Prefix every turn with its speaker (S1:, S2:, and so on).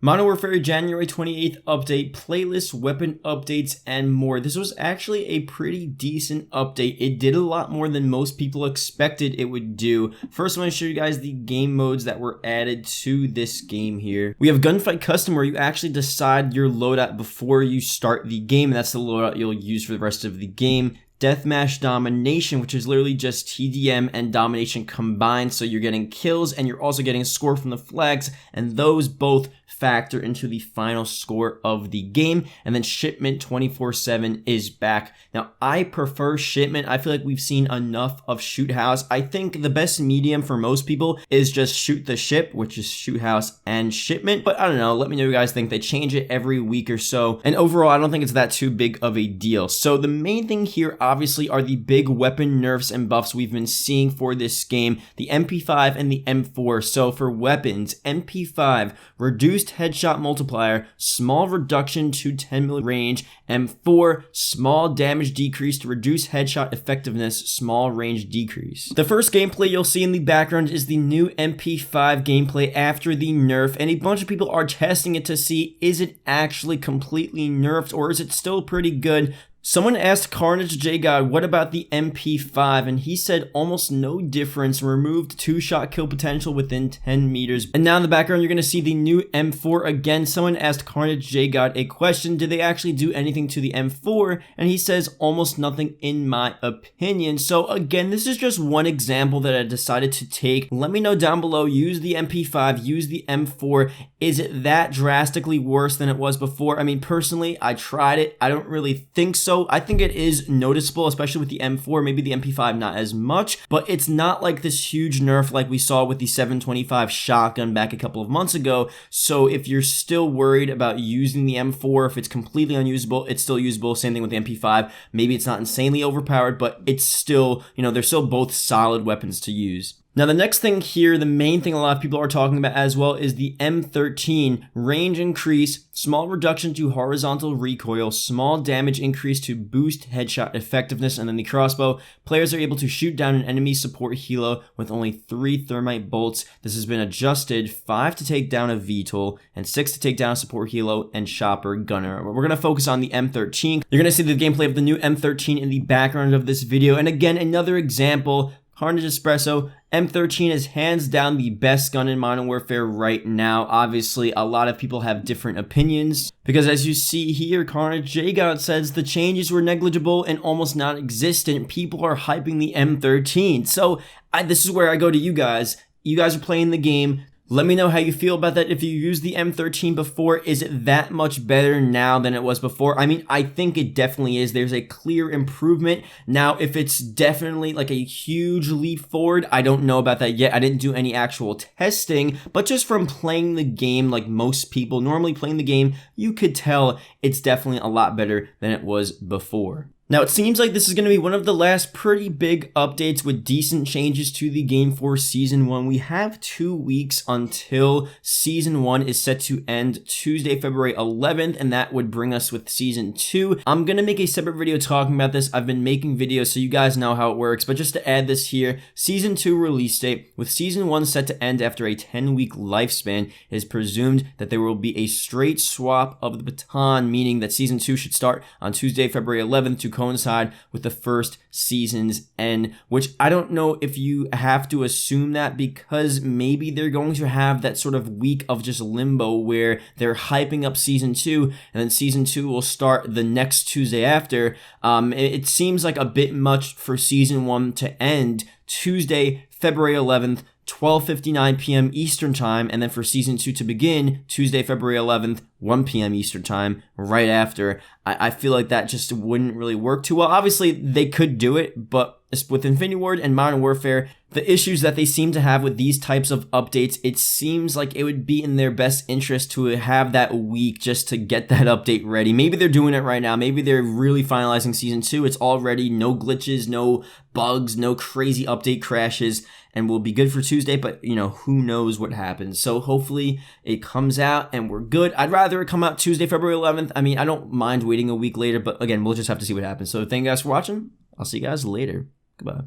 S1: Modern Warfare January 28th update, playlist, weapon updates, and more. This was actually a pretty decent update. It did a lot more than most people expected it would do. First, I want to show you guys the game modes that were added to this game here. We have Gunfight Custom, where you actually decide your loadout before you start the game, and that's the loadout you'll use for the rest of the game. Deathmatch Domination, which is literally just TDM and Domination combined, so you're getting kills and you're also getting a score from the flags, and those both factor into the final score of the game. And then Shipment 24/7 is back. Now, I prefer Shipment. I feel like we've seen enough of Shoot House. I think the best medium for most people is just Shoot the Ship, which is Shoot House and Shipment, but I don't know, let me know what you guys think. They change it every week or so, and overall, I don't think it's that too big of a deal. So the main thing here obviously are the big weapon nerfs and buffs we've been seeing for this game, the MP5 and the M4. So for weapons, MP5, reduced headshot multiplier, small reduction to 10mm range, M4, small damage decrease to reduce headshot effectiveness, small range decrease. The first gameplay you'll see in the background is the new MP5 gameplay after the nerf, and a bunch of people are testing it to see, is it actually completely nerfed or is it still pretty good? Someone asked Carnage J God, what about the MP5? And he said almost no difference, removed 2-shot kill potential within 10 meters. And now in the background, you're going to see the new M4 again. Someone asked Carnage J God a question, did they actually do anything to the M4? And he says almost nothing in my opinion. So again, this is just one example that I decided to take. Let me know down below, use the MP5, use the M4. Is it that drastically worse than it was before? I mean, personally, I tried it. I don't really think so. I think it is noticeable, especially with the M4, maybe the MP5 not as much, but it's not like this huge nerf like we saw with the 725 shotgun back a couple of months ago. So if you're still worried about using the M4, if it's completely unusable, it's still usable. Same thing with the MP5. Maybe it's not insanely overpowered, but it's still, they're still both solid weapons to use. Now, the next thing here, the main thing a lot of people are talking about as well, is the M13 range increase, small reduction to horizontal recoil, small damage increase to boost headshot effectiveness, and then the crossbow. Players are able to shoot down an enemy support helo with only 3 thermite bolts. This has been adjusted, 5 to take down a VTOL, and 6 to take down a support helo and chopper gunner. We're going to focus on the M13. You're going to see the gameplay of the new M13 in the background of this video. And again, another example, Carnage Espresso, M13 is hands down the best gun in Modern Warfare right now. Obviously, a lot of people have different opinions, because as you see here, Carnage J God says the changes were negligible and almost non-existent. People are hyping the M13. So this is where I go to you guys. You guys are playing the game. Let me know how you feel about that. If you used the M13 before, is it that much better now than it was before? I mean, I think it definitely is. There's a clear improvement. Now, if it's definitely like a huge leap forward, I don't know about that yet. I didn't do any actual testing, but just from playing the game, like most people normally playing the game, you could tell it's definitely a lot better than it was before. Now, it seems like this is going to be one of the last pretty big updates with decent changes to the game for Season 1. We have 2 weeks until Season 1 is set to end Tuesday, February 11th, and that would bring us with Season 2. I'm going to make a separate video talking about this. I've been making videos so you guys know how it works, but just to add this here, Season 2 release date, with Season 1 set to end after a 10-week lifespan, it is presumed that there will be a straight swap of the baton, meaning that Season 2 should start on Tuesday, February 11th to coincide with the first season's end, which I don't know if you have to assume that, because maybe they're going to have that sort of week of just limbo where they're hyping up Season 2 and then Season 2 will start the next Tuesday after. It seems like a bit much for Season 1 to end Tuesday, February 11th, 12:59 p.m. Eastern Time, and then for Season 2 to begin Tuesday, February 11th, 1 p.m. Eastern Time, right after. I feel like that just wouldn't really work too well. Obviously, they could do it, but with Infinity Ward and Modern Warfare, the issues that they seem to have with these types of updates, it seems like it would be in their best interest to have that week just to get that update ready. Maybe they're doing it right now. Maybe they're really finalizing Season 2. It's all ready. No glitches, no bugs, no crazy update crashes, and we'll be good for Tuesday, but, who knows what happens. So hopefully it comes out and we're good. I'd rather it come out Tuesday, February 11th. I mean, I don't mind waiting a week later, but again, we'll just have to see what happens. So thank you guys for watching. I'll see you guys later. Goodbye.